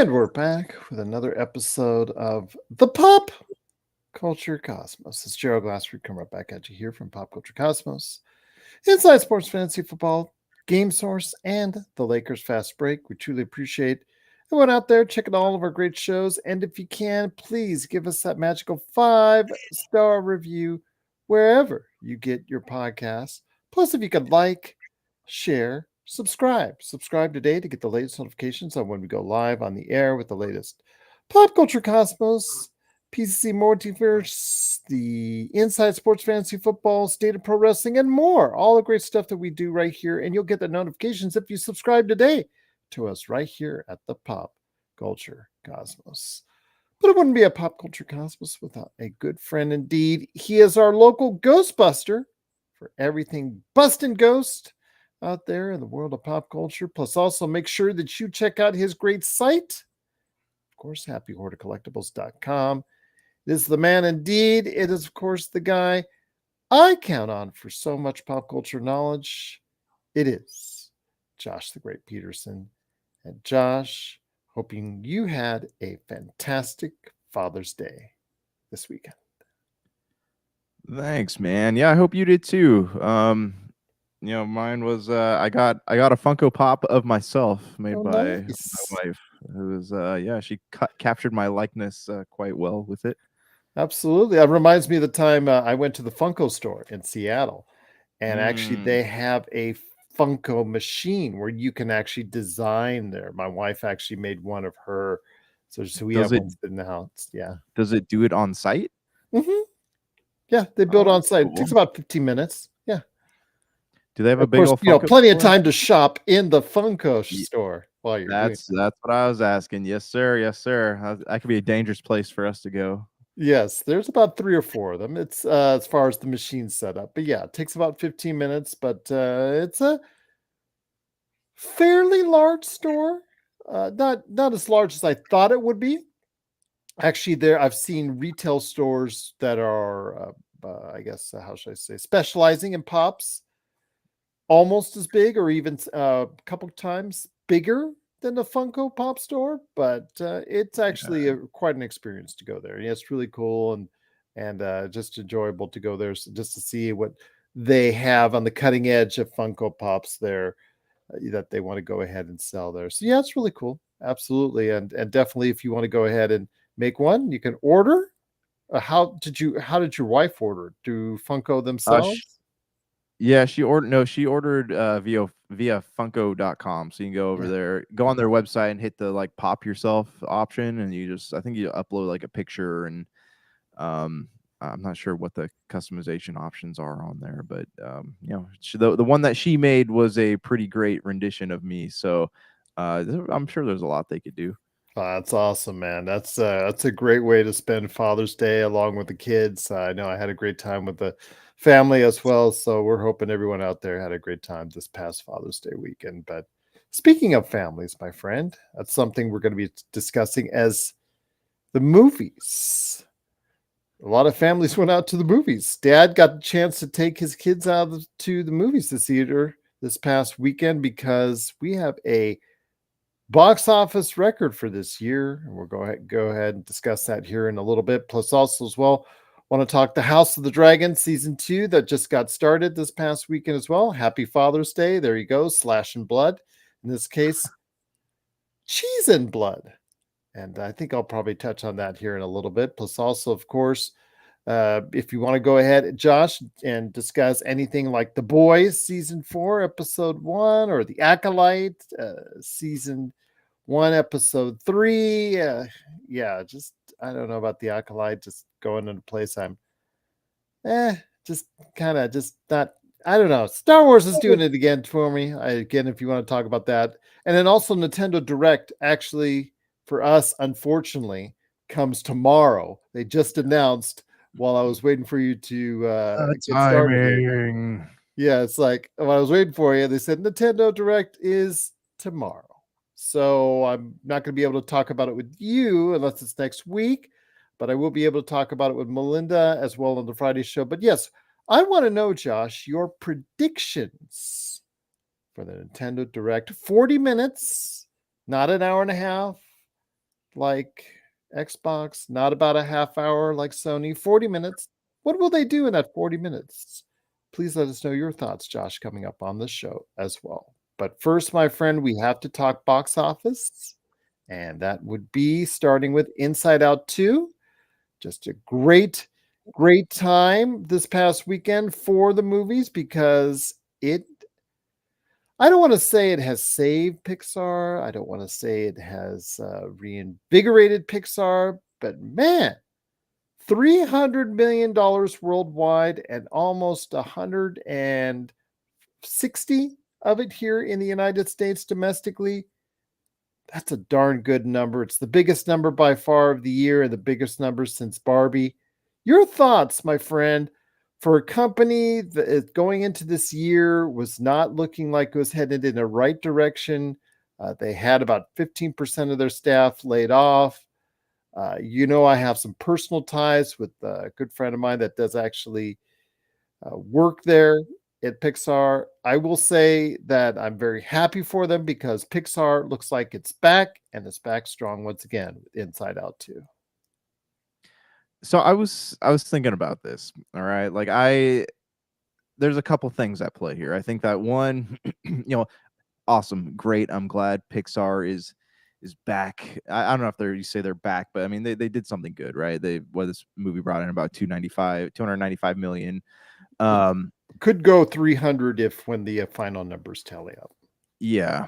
And we're back with another episode of the Pop Culture Cosmos. It's Gerald Glassford coming right back at you here from Pop Culture Cosmos, Inside Sports Fantasy Football, Game Source, and the Lakers Fast Break. We truly appreciate everyone out there checking all of our great shows. And if you can, please give us that magical 5-star review wherever you get your podcasts. Plus, if you could like, share, subscribe today to get the latest notifications on when we go live on the air with the latest Pop Culture Cosmos, PCC Multiverse, the Inside Sports Fantasy Football, State of Pro Wrestling, and more. All the great stuff that we do right here. And you'll get the notifications if you subscribe today to us right here at the Pop Culture Cosmos. But it wouldn't be a Pop Culture Cosmos without a good friend indeed. He is our local Ghostbuster for everything busting ghost out there in the world of pop culture. Plus, also make sure that you check out his great site. Of course, happyhoardercollectibles.com. It is the man indeed. It is, of course, the guy I count on for so much pop culture knowledge. It is Josh the Great Peterson. And Josh, hoping you had a fantastic Father's Day this weekend. Thanks, man. Yeah, I hope you did too. Mine was I got a Funko Pop of myself made by Nice. my wife. Who was she captured my likeness quite well with it. Absolutely. That reminds me of the time I went to the Funko store in Seattle. And actually, they have a Funko machine where you can actually design there. My wife actually made one of her. So we Does have it one in the house. Yeah. does it do it on site? Mm-hmm. Yeah. They build Oh, on site. It cool. takes about 15 minutes. Yeah. Do they have a Of big course, old Funko plenty of store? time to shop in the Funko Ye- store while you're doing it. That's what I was asking. Yes, sir. Yes, sir. That could be a dangerous place for us to go. Yes, there's about 3 or 4 of them. It's as far as the machine setup. But yeah, it takes about 15 minutes, but it's a fairly large store. Not as large as I thought it would be. Actually, there I've seen retail stores that are, I guess, how should I say, specializing in pops, almost as big or even a couple times bigger than the Funko Pop store. But it's actually quite an experience to go there. Yeah, it's really cool and just enjoyable to go there just to see what they have on the cutting edge of Funko Pops there that they want to go ahead and sell there. So yeah, it's really cool. Absolutely. And definitely if you want to go ahead and make one, you can order. How did your wife order? Do Funko Uh, themselves? sh- yeah, she ordered via funko.com. So you can go over Yeah. there, go on their website and hit the like pop yourself option, and I think you upload like a picture, and um I'm not sure what the customization options are on there, but the one that she made was a pretty great rendition of me. So I'm sure there's a lot they could do. Oh, that's awesome, man. That's a great way to spend Father's Day along with the kids. I know I had a great time with the family as well, so we're hoping everyone out there had a great time this past Father's Day weekend. But speaking of families, my friend, that's something we're going to be discussing as the movies. A lot of families went out to the movies. Dad got the chance to take his kids out to the movies this theater this past weekend because we have a box office record for this year, and we'll go ahead and discuss that here in a little bit. Plus, also as well, want to talk the House of the Dragon season 2 that just got started this past weekend as well. Happy Father's Day! There you go, slash and blood. In this case, cheese and blood. And I think I'll probably touch on that here in a little bit. Plus, also, of course, if you want to go ahead, Josh, and discuss anything like The Boys season 4, episode 1, or The Acolyte season 1, episode 3. Yeah, just I don't know about The Acolyte, just going into place. Just kind of just not. I don't know. Star Wars is doing it again for me. Again, if you want to talk about that, and then also Nintendo Direct actually for us, unfortunately, comes tomorrow. They just announced while I was waiting for you to get started here. Timing. Yeah, it's like while I was waiting for you, they said Nintendo Direct is tomorrow. So I'm not going to be able to talk about it with you unless it's next week, but I will be able to talk about it with Melinda as well on the Friday show. But yes, I want to know, Josh, your predictions for the Nintendo Direct. 40 minutes, not an hour and a half. like Xbox, not about a half hour like Sony, 40 minutes. What will they do in that 40 minutes? Please let us know your thoughts, Josh, coming up on the show as well. But first, my friend, we have to talk box office, and that would be starting with Inside Out 2. Just a great time this past weekend for the movies because it I don't want to say it has saved Pixar. I don't want to say it has reinvigorated Pixar, but man, $300 million worldwide and almost 160 of it here in the United States domestically. That's a darn good number. It's the biggest number by far of the year and the biggest number since Barbie. Your thoughts, my friend, for a company that is going into this year was not looking like it was headed in the right direction. They had about 15% of their staff laid off. I have some personal ties with a good friend of mine that does actually work there at Pixar. I will say that I'm very happy for them because Pixar looks like it's back and it's back strong once again with Inside Out 2. So I was thinking about this. All right. Like there's a couple things at play here. I think that one, awesome, great. I'm glad Pixar is back. I don't know if you say they're back, but I mean they did something good, right? This movie brought in about 295 million. Could go 300 if when the final numbers tally up. Yeah.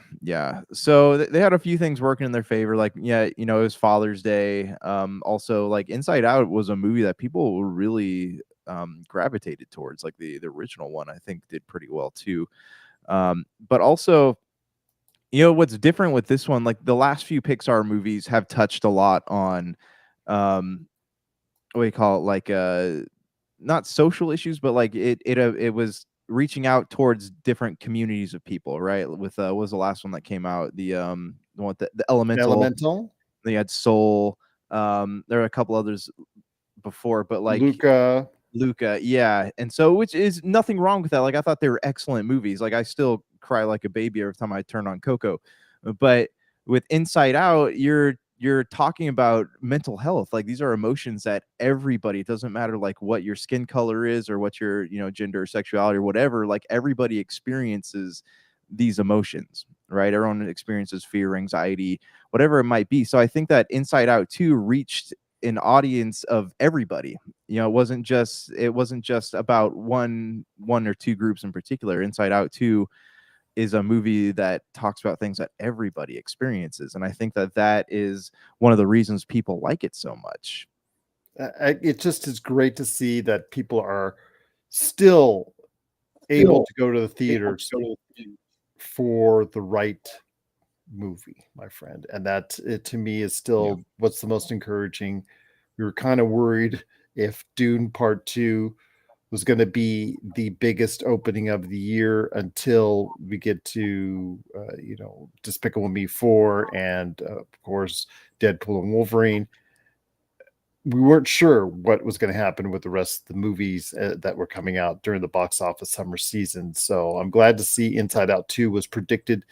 So they had a few things working in their favor. Like, it was Father's Day. Also, like Inside Out was a movie that people really gravitated towards. Like the original one, I think did pretty well too. But also, what's different with this one, like the last few Pixar movies have touched a lot on what do you call it, like not social issues, but like it was reaching out towards different communities of people, right? With what was the last one that came out? The one with the Elemental. Elemental, They had Soul. There are a couple others before, but like Luca, yeah. And so, which is nothing wrong with that. Like I thought they were excellent movies. Like I still cry like a baby every time I turn on Coco. But with Inside Out, you're talking about mental health. Like these are emotions that everybody, it doesn't matter like what your skin color is or what your, gender or sexuality or whatever, like everybody experiences these emotions, right? Everyone experiences fear, anxiety, whatever it might be. So I think that Inside Out 2 reached an audience of everybody. It wasn't just about one or two groups in particular. Inside Out 2 is a movie that talks about things that everybody experiences, and I think that is one of the reasons people like it so much. It just is great to see that people are still able to go to the theaters for the right movie, my friend. And that to me is still what's the most encouraging. We were kind of worried if Dune Part 2 was going to be the biggest opening of the year until we get to, Despicable Me 4 and, of course, Deadpool and Wolverine. We weren't sure what was going to happen with the rest of the movies that were coming out during the box office summer season. So I'm glad to see Inside Out 2 was predicted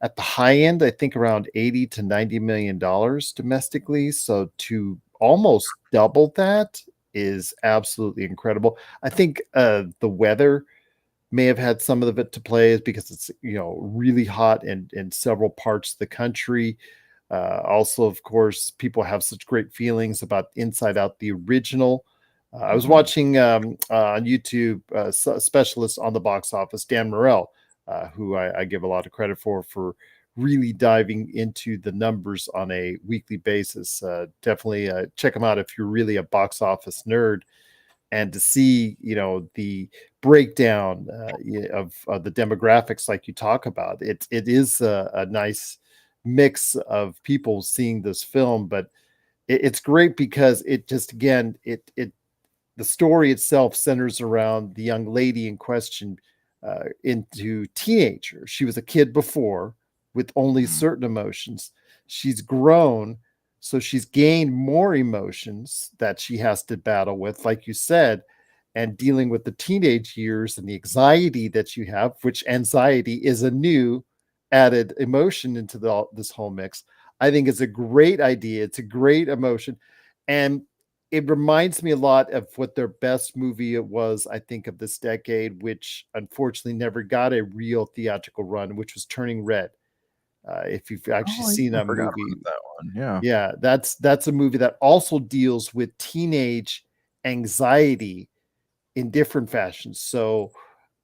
at the high end, I think around 80 to $90 million domestically. So to almost double that is absolutely incredible. I think the weather may have had some of it to play because it's, really hot in several parts of the country. Also, of course, people have such great feelings about Inside Out, the original. I was watching on YouTube specialist on the box office, Dan Morell, who I give a lot of credit for really diving into the numbers on a weekly basis. Definitely check him out if you're really a box office nerd. And to see, the breakdown of the demographics, like you talk about, it is a nice mix of people seeing this film, but it's great because it just again the story itself centers around the young lady in question into teenager. She was a kid before with only certain emotions. She's grown, so she's gained more emotions that she has to battle with, like you said, and dealing with the teenage years and the anxiety that you have, which anxiety is a new added emotion into this whole mix. I think it's a great idea. It's a great emotion. And it reminds me a lot of what their best movie it was, I think, of this decade, which unfortunately never got a real theatrical run, which was Turning Red. If you've actually Oh, seen yeah, I that forgot movie, about that one. Yeah. yeah, that's a movie that also deals with teenage anxiety in different fashions. So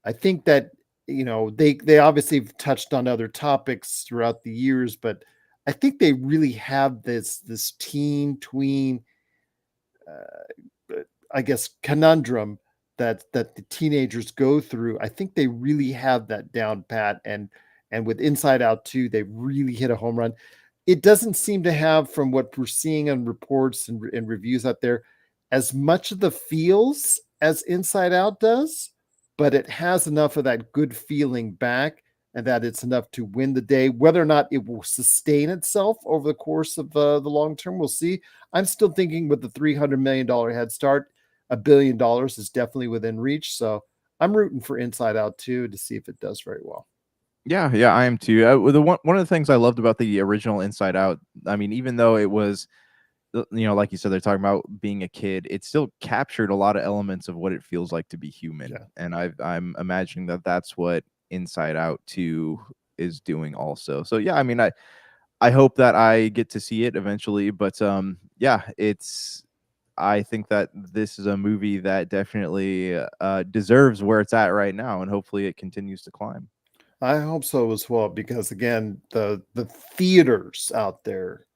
I think that they obviously have touched on other topics throughout the years, but I think they really have this teen tween, I guess, conundrum that the teenagers go through. I think they really have that down pat, and with Inside Out 2, they really hit a home run. It doesn't seem to have, from what we're seeing on reports and reviews out there, as much of the feels as Inside Out does, but it has enough of that good feeling back, and that it's enough to win the day. Whether or not it will sustain itself over the course of the long term, we'll see. I'm still thinking with the $300 million head start, $1 billion is definitely within reach. So I'm rooting for Inside Out 2 to see if it does very well. Yeah, yeah, I am too. Well, one of the things I loved about the original Inside Out, I mean, even though it was, like you said, they're talking about being a kid, it still captured a lot of elements of what it feels like to be human. Yeah. And I'm imagining that that's what Inside Out 2 is doing also. So yeah, I mean, I hope that I get to see it eventually, but yeah, I think that this is a movie that definitely deserves where it's at right now, and hopefully it continues to climb. I hope so as well, because again, the theaters out there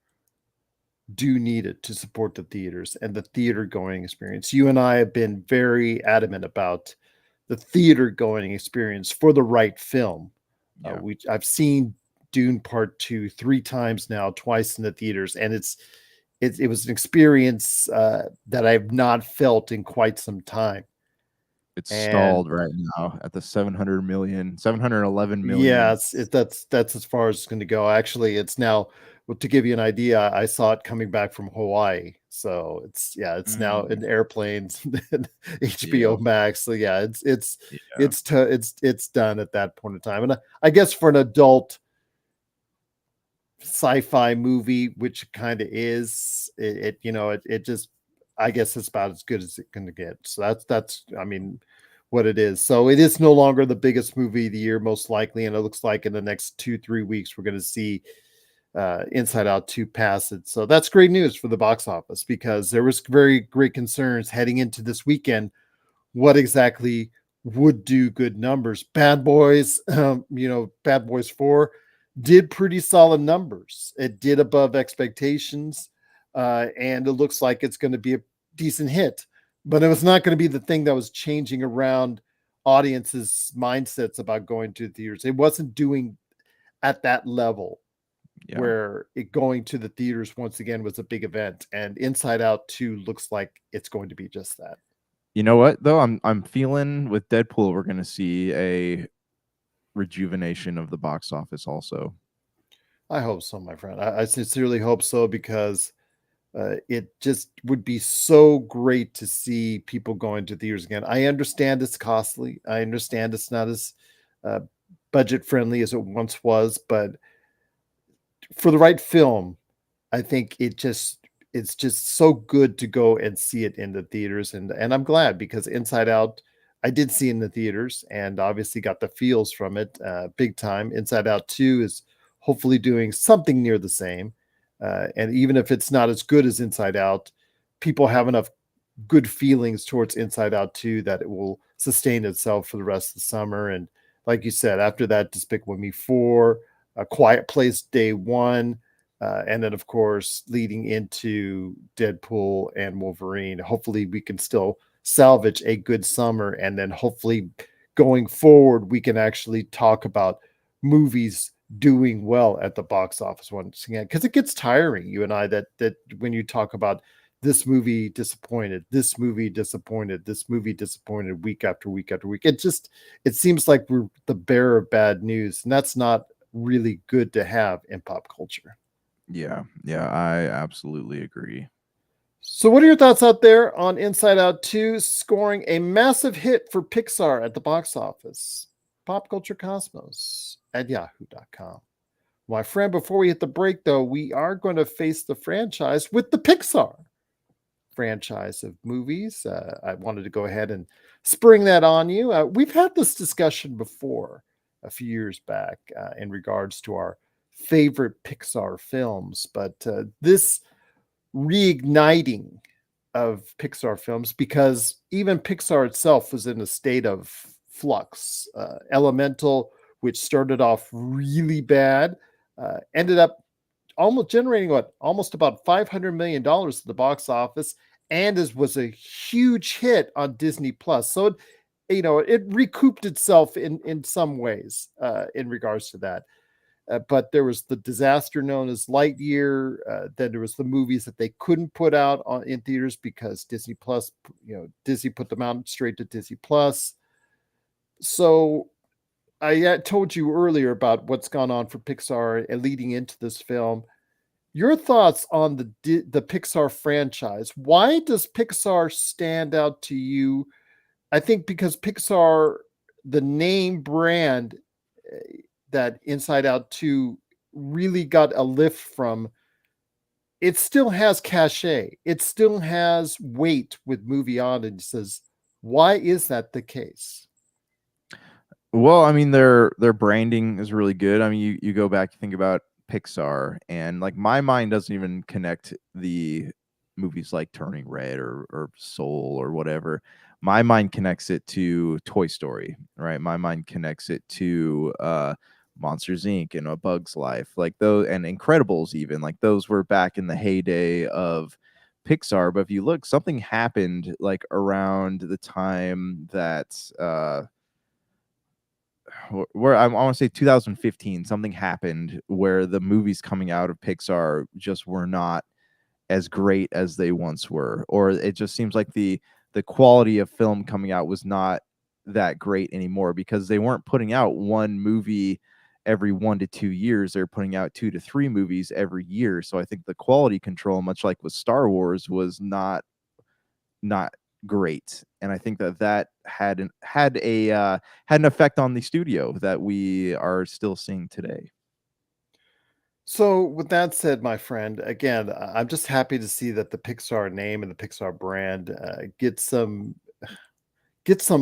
do need it to support the theaters and the theater going experience. You and I have been very adamant about the theater going experience for the right film. Yeah. I've seen Dune Part 2 3 times now, twice in the theaters, and it was an experience that I've not felt in quite some time. It's And stalled right now at the 711 yeah, million. that's as far as it's going to go. Actually, it's now, well, to give you an idea, I saw it coming back from Hawaii. So it's now Mm, in airplanes and yeah, HBO Max. So yeah, yeah, it's done at that point in time. And I guess for an adult sci-fi movie, which kind of is, it just, I guess it's about as good as it's going to get. So that's I mean, what it is. So it is no longer the biggest movie of the year, most likely, and it looks like in the next 2-3 weeks we're going to see Inside Out 2 pass it. So that's great news for the box office, because there was very great concerns heading into this weekend what exactly would do good numbers. Bad Boys, Bad Boys 4 did pretty solid numbers. It did above expectations, and it looks like it's going to be a decent hit. But it was not going to be the thing that was changing around audiences' mindsets about going to theaters. It wasn't doing at that level yeah. where it going to the theaters once again was a big event. And Inside Out 2 looks like it's going to be just that. You know what though? I'm feeling with Deadpool we're gonna see a rejuvenation of the box office also. I hope so, my friend. I sincerely hope so, because it just would be so great to see people going to theaters again. I understand it's costly. I understand it's not as uh, budget friendly as it once was, but for the right film, I think it's just so good to go and see it in the theaters, and I'm glad, because Inside Out I did see in the theaters and obviously got the feels from it big time. Inside Out 2 is hopefully doing something near the same, and even if it's not as good as Inside Out, people have enough good feelings towards Inside Out 2 that it will sustain itself for the rest of the summer. And like you said, after that, Despicable Me 4, A Quiet Place Day 1, and then, of course, leading into Deadpool and Wolverine. Hopefully, we can still salvage a good summer. And then, hopefully, going forward, we can actually talk about movies doing well at the box office once again, because it gets tiring, you and I, that when you talk about this movie disappointed, this movie disappointed, this movie disappointed week after week after week. It seems like we're the bearer of bad news, and that's not really good to have in pop culture. Yeah, yeah, I absolutely agree. So, what are your thoughts out there on Inside Out 2 scoring a massive hit for Pixar at the box office? Pop Culture Cosmos at yahoo.com. My friend, before we hit the break, though, we are going to face the franchise with the Pixar franchise of movies. I wanted to go ahead and spring that on you. We've had this discussion before a few years back in regards to our favorite Pixar films, but this reigniting of Pixar films, because even Pixar itself was in a state of flux. Elemental, which started off really bad, ended up almost generating almost about $500 million at the box office, and was a huge hit on Disney Plus. So it recouped itself in some ways in regards to that. But there was the disaster known as Lightyear. Then there was the movies that they couldn't put out in theaters because Disney Plus, Disney put them out straight to Disney Plus. So I told you earlier about what's gone on for Pixar leading into this film. Your thoughts on the Pixar franchise? Why does Pixar stand out to you? I think because Pixar, the name brand, that Inside Out 2 really got a lift from, it still has cachet. It still has weight with movie audiences. Why is that the case? Well, I mean, their branding is really good. I mean, you go back, you think about Pixar, and like my mind doesn't even connect the movies like Turning Red or Soul or whatever. My mind connects it to Toy Story, right? My mind connects it to Monsters Inc. and A Bug's Life, like those, and Incredibles. Even like those were back in the heyday of Pixar. But if you look, something happened like around the time that where I want to say 2015, something happened where the movies coming out of Pixar just were not as great as they once were, or it just seems like the quality of film coming out was not that great anymore because they weren't putting out one movie every 1 to 2 years. They're putting out 2 to 3 movies every year. So I think the quality control, much like with Star Wars, was not great, and I think that had an effect on the studio that we are still seeing today. So, with that said, my friend, again, I'm just happy to see that the Pixar name and the Pixar brand get some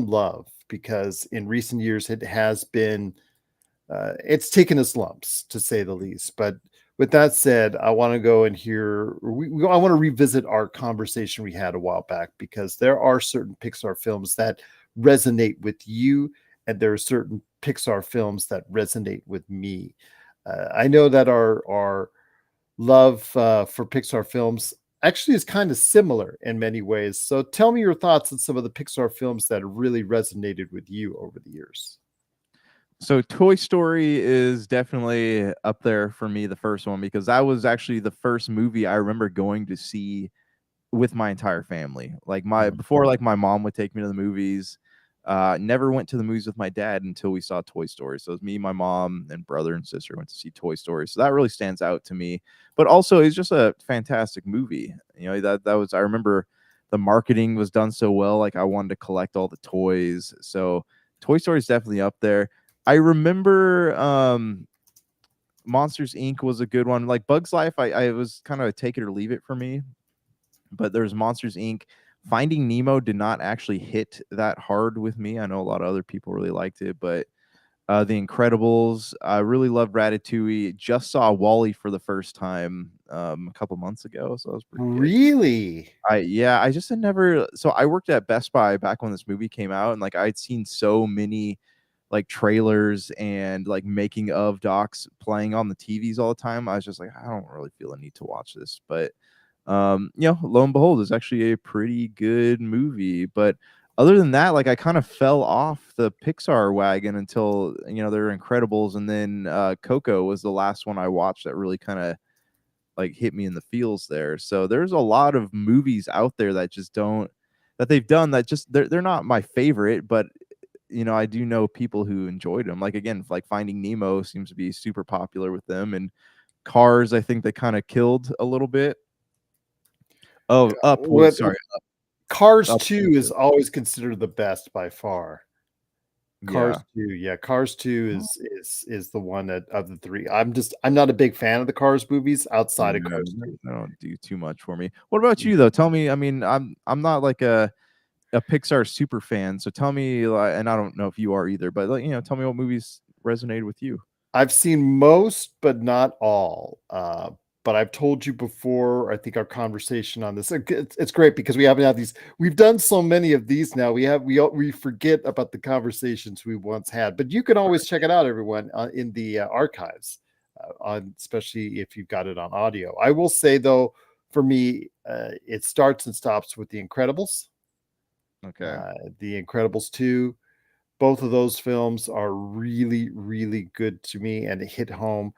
love, because in recent years it has been it's taken its lumps, to say the least. But with that said, I want to go and hear. I want to revisit our conversation we had a while back, because there are certain Pixar films that resonate with you, and there are certain Pixar films that resonate with me. I know that our love for Pixar films actually is kind of similar in many ways. So tell me your thoughts on some of the Pixar films that really resonated with you over the years. So Toy Story is definitely up there for me, the first one, because that was actually the first movie I remember going to see with my entire family. Like my Mhm. before, like my mom would take me to the movies. Never went to the movies with my dad until we saw Toy Story. So it was me, my mom, and brother and sister went to see Toy Story. So that really stands out to me. But also, it's just a fantastic movie. That was, I remember the marketing was done so well. Like I wanted to collect all the toys. So Toy Story is definitely up there. I remember Monsters Inc. was a good one. Like Bugs Life, I was kind of a take it or leave it for me, but there's Monsters Inc. Finding Nemo did not actually hit that hard with me. I know a lot of other people really liked it, but The Incredibles, I really loved Ratatouille. Just saw Wally for the first time a couple months ago, so that was pretty good. Really? I just had never. So I worked at Best Buy back when this movie came out, and like I'd seen so many like trailers and like making of docs playing on the TVs all the time. I was just like, I don't really feel a need to watch this, but lo and behold, it's actually a pretty good movie. But other than that, like I kind of fell off the Pixar wagon until there were Incredibles, and then Coco was the last one I watched that really kind of like hit me in the feels there. So there's a lot of movies out there that just don't that they've done that just they're not my favorite, but I do know people who enjoyed them. Like again, like Finding Nemo seems to be super popular with them, and Cars, I think they kind of killed a little bit. Oh, Up was What sorry, Cars Up 2 was is good. always considered the best by far. Yeah. Cars 2, yeah, Cars 2 is the one that of the 3. I'm not a big fan of the Cars movies outside of Yeah, Cars 2. they don't do too much for me. What about Mm. you though? Tell me. I mean, I'm not like a Pixar super fan, so tell me, like, and I don't know if you are either, but like, tell me what movies resonated with you. I've seen most, but not all. But I've told you before, I think our conversation on this, it's great because we haven't had these. We've done so many of these now. We forget about the conversations we once had. But you can always check it out, everyone, in the archives, on especially if you've got it on audio. I will say though, for me, it starts and stops with The Incredibles. Okay. The Incredibles 2, both of those films are really, really good to me and hit home.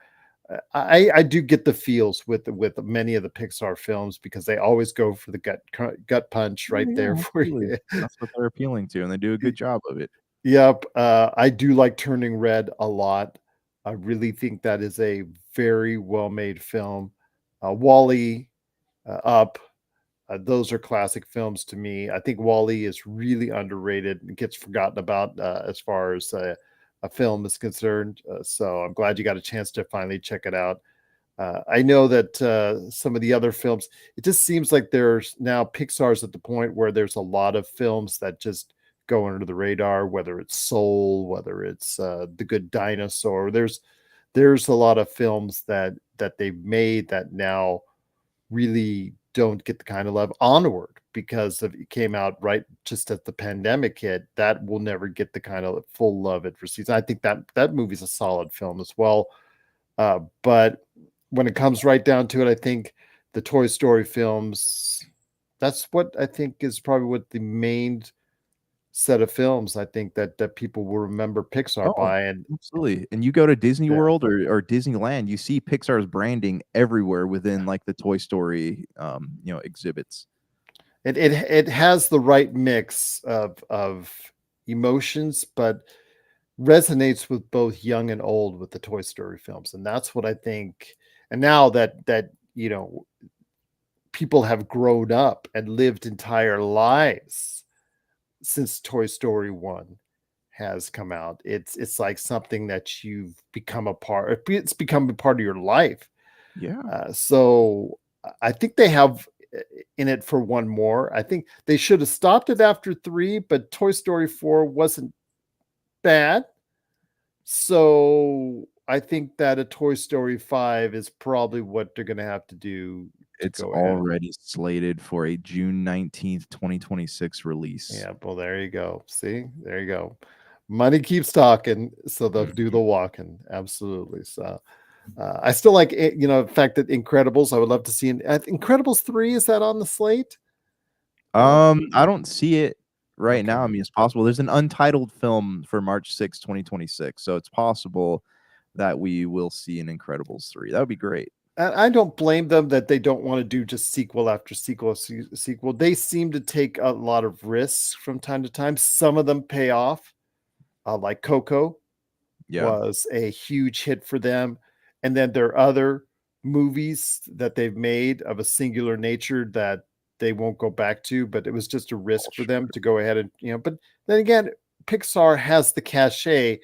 I do get the feels with many of the Pixar films because they always go for the gut punch Oh, right there yeah, for absolutely. you. That's what they're appealing to, and they do a good job of it. Yep, I do like Turning Red a lot. I really think that is a very well-made film. Wall-E, Up, those are classic films to me. I think Wall-E is really underrated and gets forgotten about as far as a film is concerned. So I'm glad you got a chance to finally check it out. I know that some of the other films, it just seems like there's now Pixar's at the point where there's a lot of films that just go under the radar, whether it's Soul, whether it's The Good Dinosaur. There's a lot of films that they've made that now really don't get the kind of love. Onward, because of it came out right just as the pandemic hit, that will never get the kind of full love it receives. I think that movie's a solid film as well. But when it comes right down to it, I think the Toy Story films, that's what I think is probably what the main set of films I think that people will remember Pixar Oh, by. And absolutely. And you go to Disney yeah, World or Disneyland, you see Pixar's branding everywhere within like the Toy Story, exhibits. it has the right mix of emotions, but resonates with both young and old with the Toy Story films. And that's what I think. And now that people have grown up and lived entire lives since Toy Story 1 has come out, it's like something that you've become a part, it's become a part of your life. Yeah. So I think they have in it for one more. I think they should have stopped it after 3, but Toy Story 4 wasn't bad. So I think that a Toy Story 5 is probably what they're gonna have to do to It's go ahead and already slated for a June 19th, 2026 release. yeah, well, there you go. See? There you go. Money keeps talking, so they'll do Mhm. the walking. Absolutely. So, I still like it, the fact that Incredibles, I would love to see Incredibles 3, is that on the slate? Uh, I don't see it right okay. now. I mean, it's possible. There's an untitled film for March 6th, 2026, so it's possible that we will see an Incredibles 3. That would be great. And I don't blame them that they don't want to do just sequel after sequel. They seem to take a lot of risks from time to time. Some of them pay off, like Coco Yeah. was a huge hit for them. And then there are other movies that they've made of a singular nature that they won't go back to, but it was just a Oh, risk for sure. them to go ahead and, but then again, Pixar has the cachet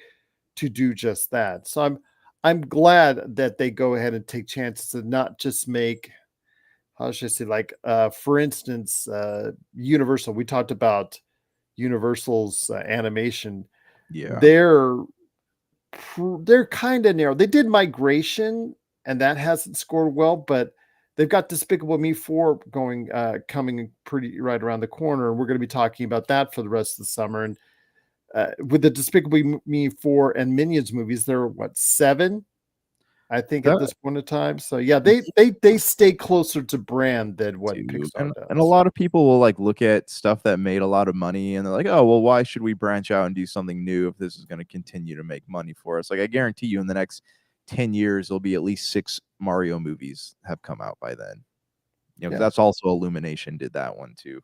to do just that. So I'm glad that they go ahead and take chances and not just make, how should I say, like for instance, Universal. We talked about Universal's animation. Yeah. They're they're kind of narrow. They did Migration, and that hasn't scored well, but they've got Despicable Me 4 coming pretty right around the corner. We're going to be talking about that for the rest of the summer. And with the Despicable Me 4 and Minions movies, there are what, 7, I think, at That this point in time. So yeah, they yeah, they they stay closer to brand than what too. Pixar And a does. lot of people will like look at stuff that made a lot of money and they're like, "Oh, well, why should we branch out and do something new if this is going to continue to make money for us?" Like I guarantee you in the next 10 years there'll be at least 6 Mario movies have come out by then. Because Yeah. that's also Illumination did that one too.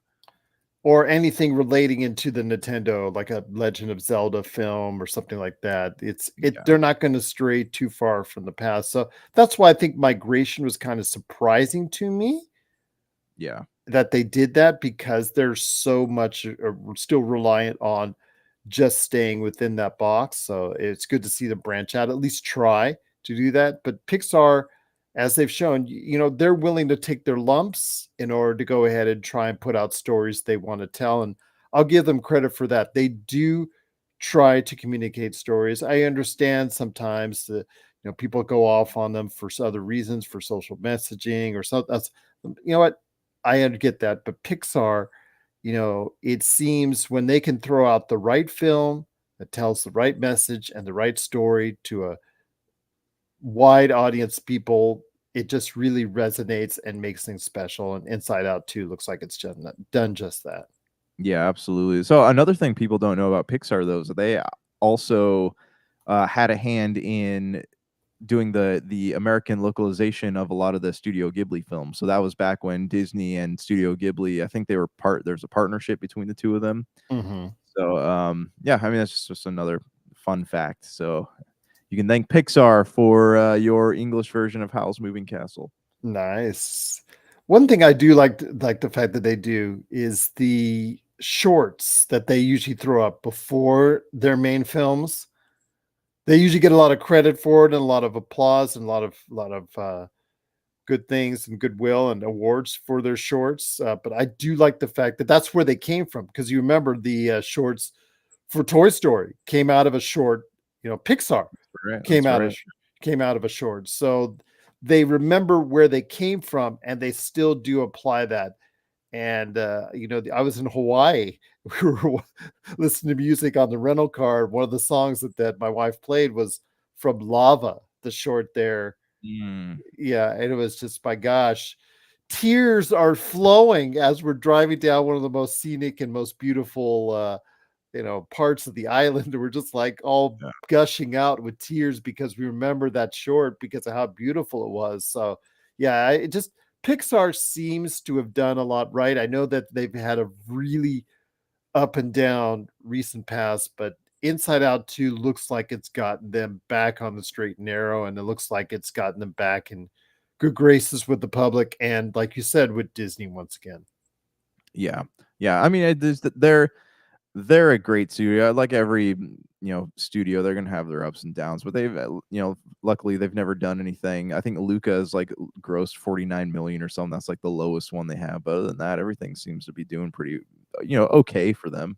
Or anything relating into the Nintendo, like a Legend of Zelda film or something like that. Yeah. They're not going to stray too far from the past. So that's why I think Migration was kind of surprising to me Yeah. that they did that, because they're so much still reliant on just staying within that box. So it's good to see them branch out, at least try to do that. But Pixar, as they've shown, they're willing to take their lumps in order to go ahead and try and put out stories they want to tell. And I'll give them credit for that. They do try to communicate stories. I understand sometimes that people go off on them for other reasons, for social messaging or something. That's what I get that, but Pixar, it seems when they can throw out the right film that tells the right message and the right story to a wide audience people, it just really resonates and makes things special. And Inside Out 2 looks like it's done just that. Yeah, absolutely. So another thing people don't know about Pixar, though, is that they also had a hand in doing the American localization of a lot of the Studio Ghibli films. So that was back when Disney and Studio Ghibli, I think they were there's a partnership between the two of them. Mm-hmm. So yeah, I mean that's just another fun fact. So you can thank Pixar for your English version of Howl's Moving Castle. Nice. One thing I do like the fact that they do is the shorts that they usually throw up before their main films. They usually get a lot of credit for it and a lot of applause and a lot of good things and goodwill and awards for their shorts. But I do like the fact that that's where they came from, because you remember the shorts for Toy Story came out of a short. Pixar Right, came that's out right. of came out of a short, so they remember where they came from, and they still do apply that. And I was in Hawaii. We were listening to music on the rental car. One of the songs that my wife played was from Lava, the short there. Mm, Yeah, and it was just, my gosh, tears are flowing as we're driving down one of the most scenic and most beautiful parts of the island. We're just like all yeah. gushing out with tears because we remember that short because of how beautiful it was. So yeah, it just, Pixar seems to have done a lot right. I know that they've had a really up and down recent past, but Inside Out 2 looks like it's gotten them back on the straight and narrow, and it looks like it's gotten them back in good graces with the public and, like you said, with Disney once again. Yeah. Yeah. I mean, they're a great studio. Like every studio, they're gonna have their ups and downs, but they've luckily they've never done anything. I think Luca is like grossed 49 million or something. That's like the lowest one they have. But other than that, everything seems to be doing pretty okay for them.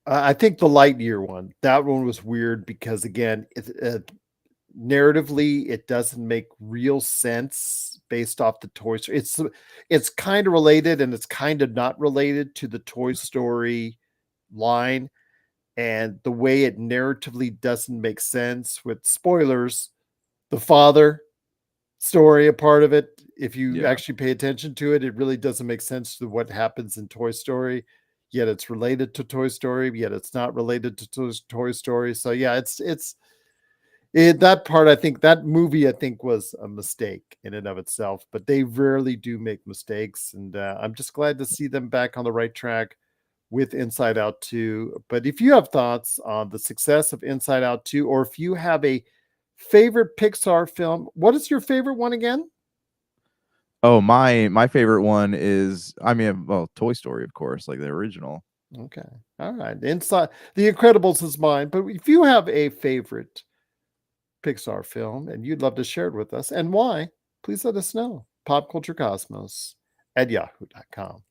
I think the Lightyear one, that one was weird because, again, narratively, it doesn't make real sense based off the Toy Story. It's kind of related and it's kind of not related to the Toy Story line, and the way it narratively doesn't make sense with spoilers, the father story, a part of it, if you Yeah. actually pay attention to it, it really doesn't make sense to what happens in Toy Story. Yet it's related to Toy Story, yet it's not related to Toy Story. So yeah, that part, I think that movie, I think, was a mistake in and of itself, but they rarely do make mistakes. And I'm just glad to see them back on the right track with Inside Out 2. But if you have thoughts on the success of Inside Out 2, or if you have a favorite Pixar film, what is your favorite one again? Oh, my favorite one is, I mean, well, Toy Story, of course, like the original. Okay. All right. Inside The Incredibles is mine. But if you have a favorite Pixar film and you'd love to share it with us and why, please let us know. Popculturecosmos@yahoo.com.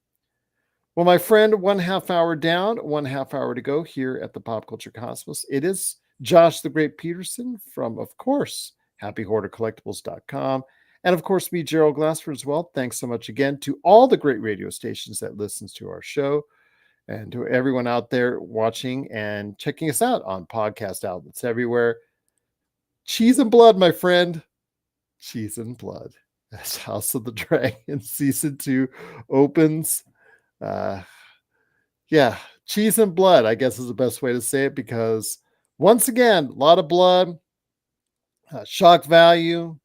Well, my friend, 1/2 hour down, 1/2 hour to go here at the Pop Culture Cosmos. It is Josh the Great Peterson from, of course, happyhoardercollectibles.com. And of course, me, Gerald Glassford, as well. Thanks so much again to all the great radio stations that listens to our show, and to everyone out there watching and checking us out on podcast outlets everywhere. Cheese and blood, my friend. Cheese and blood. As House of the Dragon season 2 opens. Uh, yeah, cheese and blood, I guess, is the best way to say it, because once again, a lot of blood, shock value.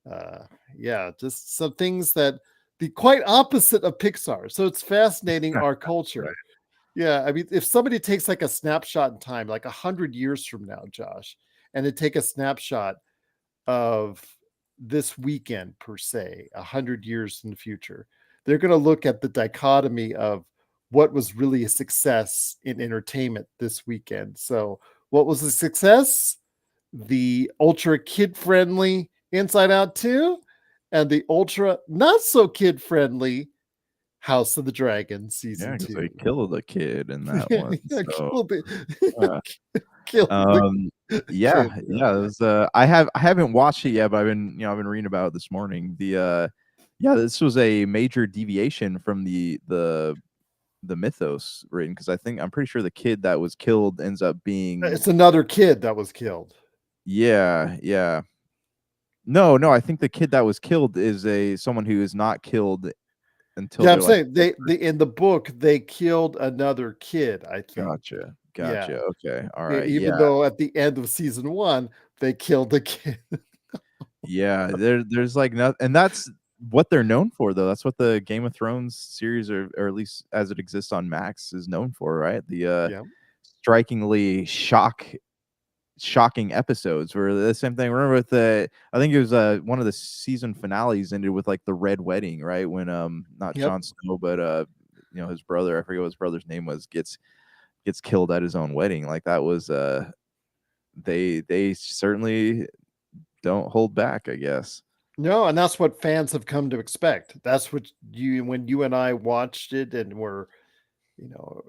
Uh, yeah, just some things that the quite opposite of Pixar. So it's fascinating, our Right. culture. Yeah, I mean, if somebody takes like a snapshot in time, like 100 years from now, Josh, and they take a snapshot of this weekend per se, 100 years in the future, they're going to look at the dichotomy of what was really a success in entertainment this weekend. So, what was the success? The ultra kid friendly Inside Out 2 and the ultra not so kid friendly House of the Dragon Yeah, season because 2. they killed a kid in that Yeah, one. yeah, So, killed it. uh, Killed the yeah, kid. yeah. It was, I haven't watched it yet, but I've been reading about it this morning. Yeah, this was a major deviation from the mythos written because I'm pretty sure the kid that was killed ends up being. It's another kid that was killed. Yeah, yeah. No, no, I think the kid that was killed is a someone who is not killed until Yeah, I'm they're like saying they in the book they killed another kid, I think. gotcha, Yeah. gotcha. Okay, all right, Even yeah, though at the end of season 1 they killed the kid. yeah. There's like no, and that's what they're known for, though. That's what the Game of Thrones series, or at least as it exists on Max, is known for, right? The Yeah. strikingly shocking episodes were the same thing. Remember with I think it was one of the season finales ended with like the red wedding, right? When not Yep. Jon Snow, but his brother, I forget what his brother's name was, gets killed at his own wedding. Like that was they certainly don't hold back, I guess. No, and that's what fans have come to expect. That's what you when you and I watched it and were, you know,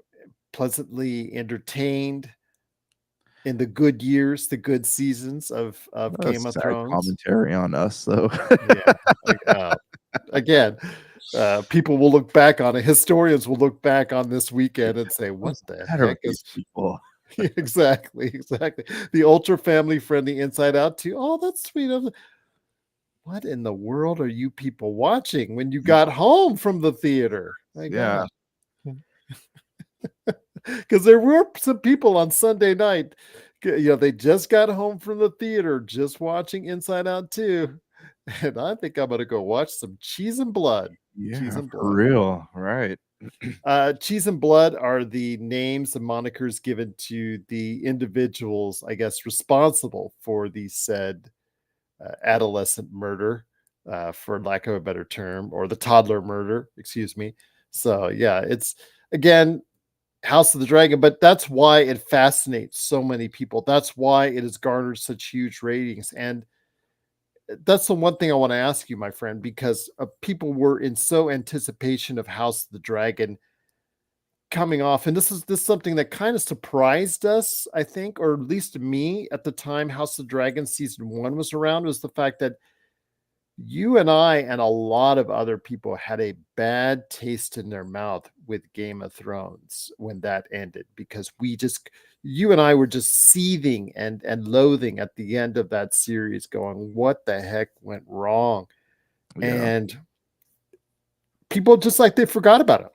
pleasantly entertained in the good years, the good seasons of That's Game of sad Thrones. commentary on us though. Yeah. Like, again, people will look back on it. Historians will look back on this weekend and say, "What What's the the matter heck with these is?" people? Exactly, exactly. The ultra family friendly Inside Out too. Oh, that's sweet. I was like, what in the world are you people watching when you got home from the theater? My Yeah. gosh. Because there were some people on Sunday night, they just got home from the theater, just watching Inside Out 2. And I think I'm going to go watch some Cheese and Blood. Cheese Yeah, and for Blood. real. Right. Cheese and Blood are the names and monikers given to the individuals, I guess, responsible for the said adolescent murder, for lack of a better term, or the toddler murder, excuse me. So, yeah, it's again House of the Dragon, but that's why it fascinates so many people. That's why it has garnered such huge ratings. And that's the one thing I want to ask you, my friend, because people were in so anticipation of House of the Dragon coming off, and this is something that kind of surprised us, I think, or at least me at the time House of the Dragon season 1 was around, was the fact that you and I and a lot of other people had a bad taste in their mouth with Game of Thrones when that ended, because you and I were just seething and loathing at the end of that series, going, what the heck went wrong? Yeah. And people just like they forgot about it.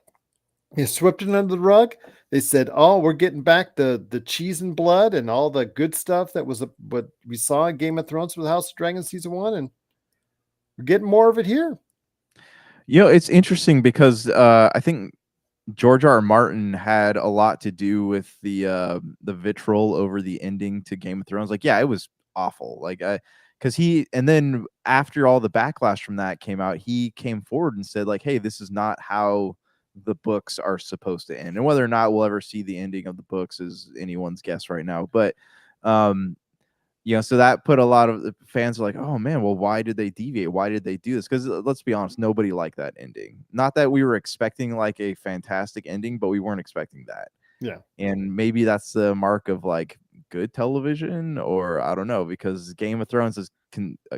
They swept it under the rug. They said, "Oh, we're getting back the cheese and blood and all the good stuff that was what we saw in Game of Thrones with House of Dragon season 1, and we're getting more of it here." It's interesting because I think George R. R. Martin had a lot to do with the vitriol over the ending to Game of Thrones. Like, yeah, it was awful. Like, because and then after all the backlash from that came out, he came forward and said, like, hey, this is not how the books are supposed to end. And whether or not we'll ever see the ending of the books is anyone's guess right now. But um, so that put a lot of the fans are like, "Oh man, well, why did they deviate? Why did they do this?" Because let's be honest, nobody liked that ending. Not that we were expecting like a fantastic ending, but we weren't expecting that. Yeah. And maybe that's the mark of like good television, or I don't know, because Game of Thrones is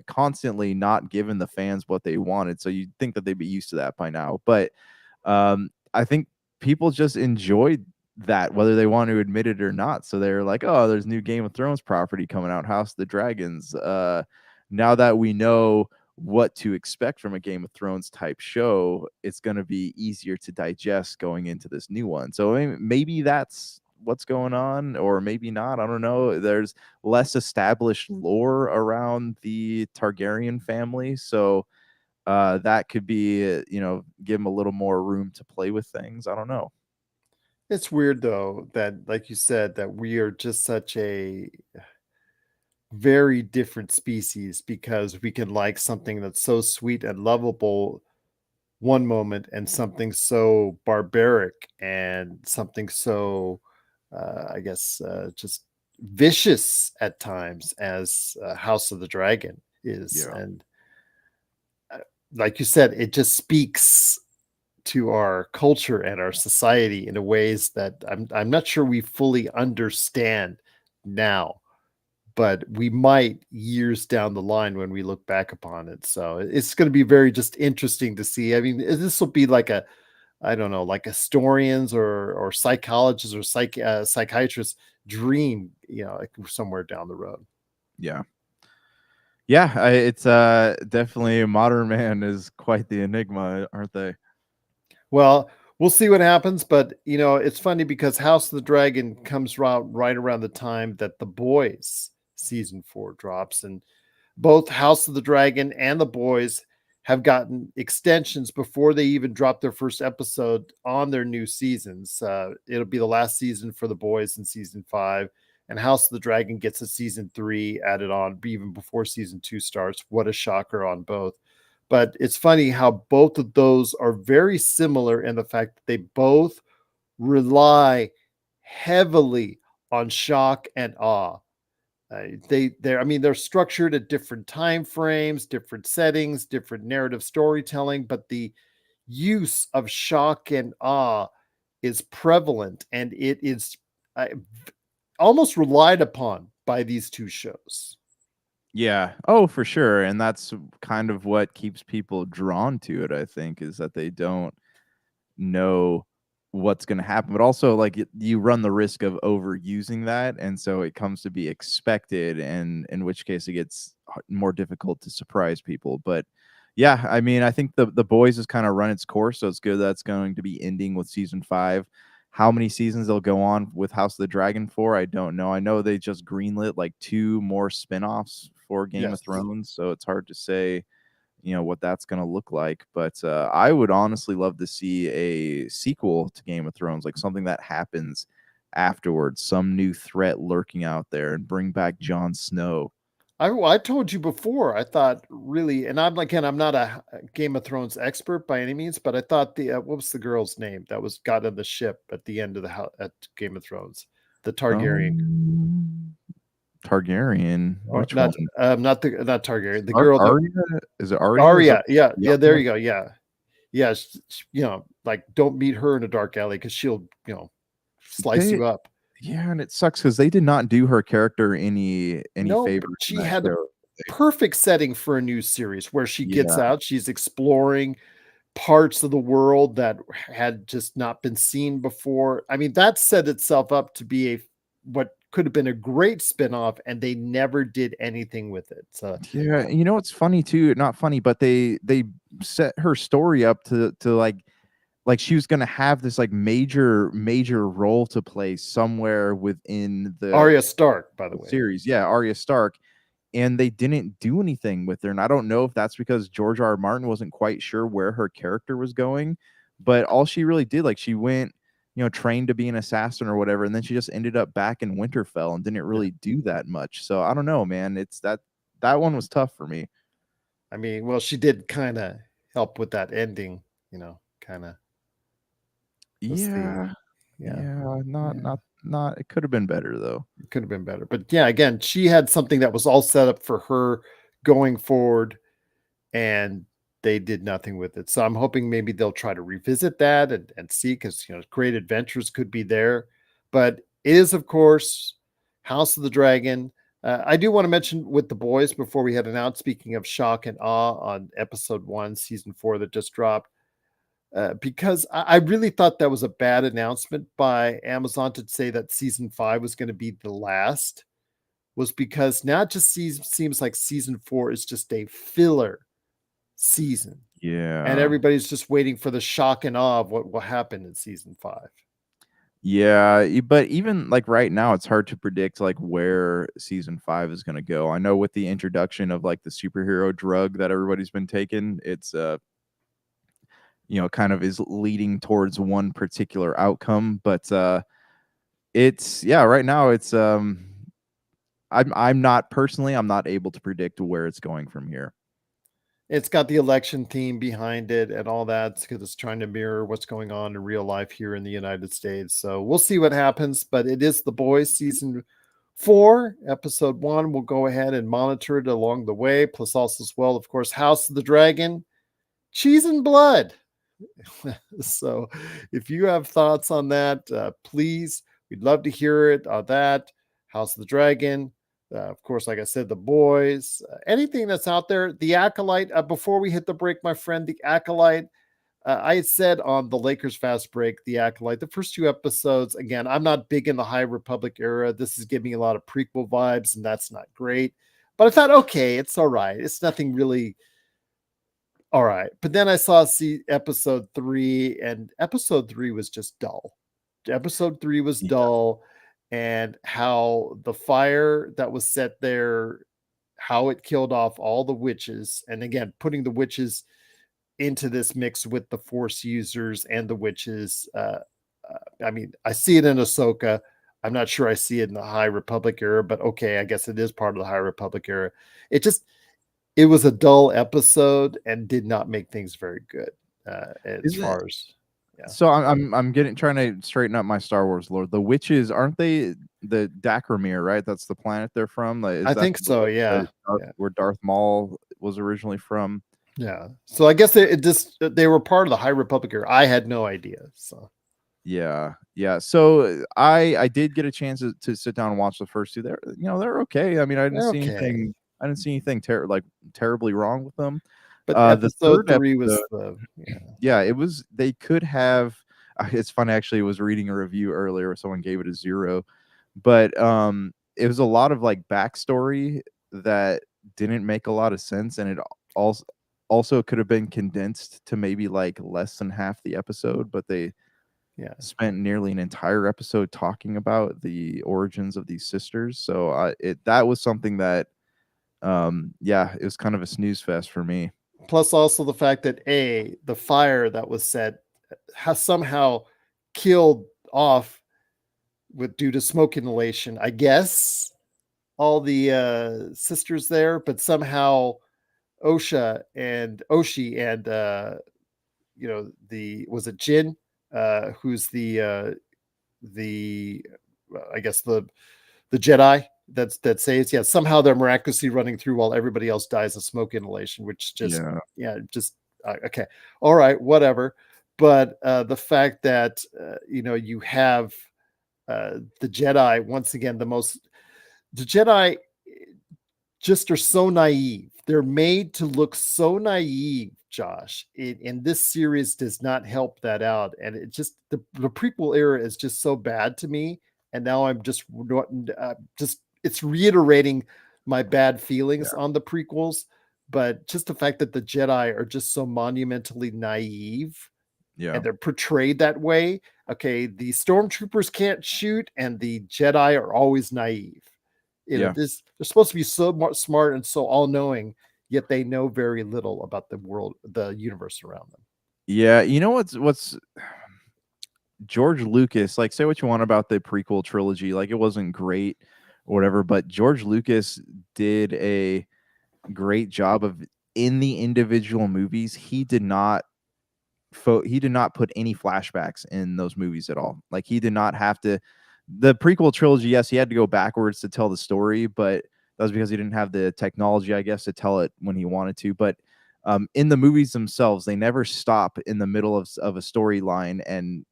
constantly not giving the fans what they wanted. So you'd think that they'd be used to that by now. But I think people just enjoyed that, whether they want to admit it or not. So they're like, oh, there's new Game of Thrones property coming out, House of the Dragons. Now that we know what to expect from a Game of Thrones type show, it's going to be easier to digest going into this new one. So maybe that's what's going on, or maybe not. I don't know. There's less established lore around the Targaryen family. So that could be, give them a little more room to play with things. I don't know. It's weird though that, like you said, that we are just such a very different species, because we can like something that's so sweet and lovable one moment and something so barbaric and something so, I guess, just vicious at times as House of the Dragon is. Yeah. And uh, like you said, it just speaks to our culture and our society in a ways that I'm not sure we fully understand now, but we might years down the line when we look back upon it. So it's going to be very just interesting to see. I mean, this will be like a, I don't know, like historians or psychologists or psychiatrists dream, like somewhere down the road. Yeah. Yeah, it's definitely modern man is quite the enigma, aren't they? Well, we'll see what happens, but it's funny because House of the Dragon comes right around the time that The Boys season 4 drops, and both House of the Dragon and The Boys have gotten extensions before they even drop their first episode on their new seasons. It'll be the last season for The Boys in season 5, and House of the Dragon gets a season 3 added on even before season 2 starts. What a shocker on both. But it's funny how both of those are very similar in the fact that they both rely heavily on shock and awe. I mean, they're structured at different time frames, different settings, different narrative storytelling, but the use of shock and awe is prevalent, and it is uh, almost relied upon by these two shows. Yeah. Oh, for sure. And that's kind of what keeps people drawn to it, I think, is that they don't know what's going to happen, but also like you run the risk of overusing that, and so it comes to be expected, and in which case it gets more difficult to surprise people. But yeah, I mean, I think the Boys has kind of run its course, so it's good that's going to be ending with season 5. How many seasons they'll go on with House of the Dragon for, I don't know. I know they just greenlit like 2 more spin-offs for Game of Yes. Thrones, so it's hard to say what that's going to look like. But I would honestly love to see a sequel to Game of Thrones, like something that happens afterwards, some new threat lurking out there, and bring back Jon Snow. I told you before. I thought really, and I'm not a Game of Thrones expert by any means, but I thought the what was the girl's name that was got on the ship at the end of at Game of Thrones, the Targaryen, Um, Targaryen, or which one? not Targaryen, the Ar- girl that Arya? Is it Arya? Is that Arya. Yeah, the yeah. young There one? you go. Yeah, yeah. Like don't meet her in a dark alley because she'll slice They you up. Yeah, and it sucks because they did not do her character any No, but favors in she that had the show. perfect setting for a new series where she gets Yeah, out, she's exploring parts of the world that had just not been seen before. I mean, that set itself up to be a what could have been a great spinoff, and they never did anything with it. So yeah. You know what's funny too? Not funny, but they set her story up to like she was gonna have this like major role to play somewhere within Arya Stark, by the the way. series. Yeah, Arya Stark, and they didn't do anything with her. And I don't know if that's because George R. R. Martin wasn't quite sure where her character was going, but all she really did, like she went, trained to be an assassin or whatever, and then she just ended up back in Winterfell and didn't Yeah. really do that much. So I don't know, man. It's that one was tough for me. I mean, well, she did kind of help with that ending, kind of was the Yeah, yeah. yeah, not Yeah. not not. It could have been better though. It could have been better. But yeah, again, she had something that was all set up for her going forward, and they did nothing with it. So I'm hoping maybe they'll try to revisit that and see, because great adventures could be there. But it is, of course, House of the Dragon. I do want to mention with the boys before we head out. Speaking of shock and awe on episode 1, season 4 that just dropped, because I really thought that was a bad announcement by Amazon to say that season 5 was going to be the last. Was because now it just seems like season 4 is just a filler season, and Yeah. everybody's just waiting for the shock and awe of what will happen in season 5. Yeah, but even like right now, it's hard to predict like where season 5 is going to go. I know with the introduction of like the superhero drug that everybody's been taking, it's kind of is leading towards one particular outcome. But it's yeah, right now it's I'm not personally I'm not able to predict where it's going from here. It's got the election theme behind it and all that because it's trying to mirror what's going on in real life here in the United States. So we'll see what happens. But it is The Boys season 4, episode 1. We'll go ahead and monitor it along the way. Plus, also as well, of course, House of the Dragon, Cheese and Blood. So if you have thoughts on that, please, we'd love to hear it on that. House of the Dragon, of course, like I said, The Boys, anything that's out there. The Acolyte, before we hit the break, my friend, The Acolyte, I had said on the Lakers Fast Break, The Acolyte, the first 2 episodes, again, I'm not big in the High Republic era. This is giving me a lot of prequel vibes, and that's not great. But I thought, okay, it's all right. It's nothing really all right. But then I saw episode 3, and episode 3 was just dull. Episode 3 was Yeah. dull, and how the fire that was set there, how it killed off all the witches. And again, putting the witches into this mix with the Force users and the witches. I mean, I see it in Ahsoka. I'm not sure I see it in the High Republic era, but okay, I guess it is part of the High Republic era. It just it was a dull episode and did not make things very good as Isn't far as yeah. So I'm getting trying to straighten up my Star Wars lore. The witches, aren't they the Dakromir, right? That's the planet they're from. Like, I is that think so. Yeah, yeah, Where Darth Maul was originally from? yeah. So I guess it just they were part of the High Republic era. I had no idea. So Yeah, yeah. So I did get a chance to sit down and watch the first two. They're okay. I mean, I didn't they're see okay. anything. I didn't see anything terribly wrong with them. But The episode third 3 episode, was the yeah. yeah, it was. They could have. It's funny actually. I was reading a review earlier where someone gave it a 0, but it was a lot of like backstory that didn't make a lot of sense, and it also could have been condensed to maybe like less than half the episode, but they Yeah. spent nearly an entire episode talking about the origins of these sisters. So that was something that yeah, it was kind of a snooze fest for me. Plus also the fact that the fire that was set has somehow killed off with due to smoke inhalation, I guess, all the sisters there, but somehow Oshi and the was it Jin, who's the I guess the Jedi that saves. Yeah, somehow they're miraculously running through while everybody else dies of smoke inhalation, which just Yeah. just okay, all right, whatever. But the fact that you have the Jedi once again, the Jedi just are so naive. They're made to look so naive, Josh. And this series does not help that out. And it just the prequel era is just so bad to me. And now I'm just it's reiterating my bad feelings on the prequels. But just the fact that the Jedi are just so monumentally naive Yeah. and they're portrayed that way. Okay, the stormtroopers can't shoot, and the Jedi are always naive. Yeah. They're supposed to be so smart and so all knowing, yet they know very little about the world, the universe around them. Yeah. You know what's George Lucas, like, say what you want about the prequel trilogy, like it wasn't great or whatever, but George Lucas did a great job of, in the individual movies, he did not put any flashbacks in those movies at all. Like, he did not have to. The prequel trilogy, yes, he had to go backwards to tell the story, but that was because he didn't have the technology, I guess, to tell it when he wanted to. But in the movies themselves, they never stop in the middle of a storyline and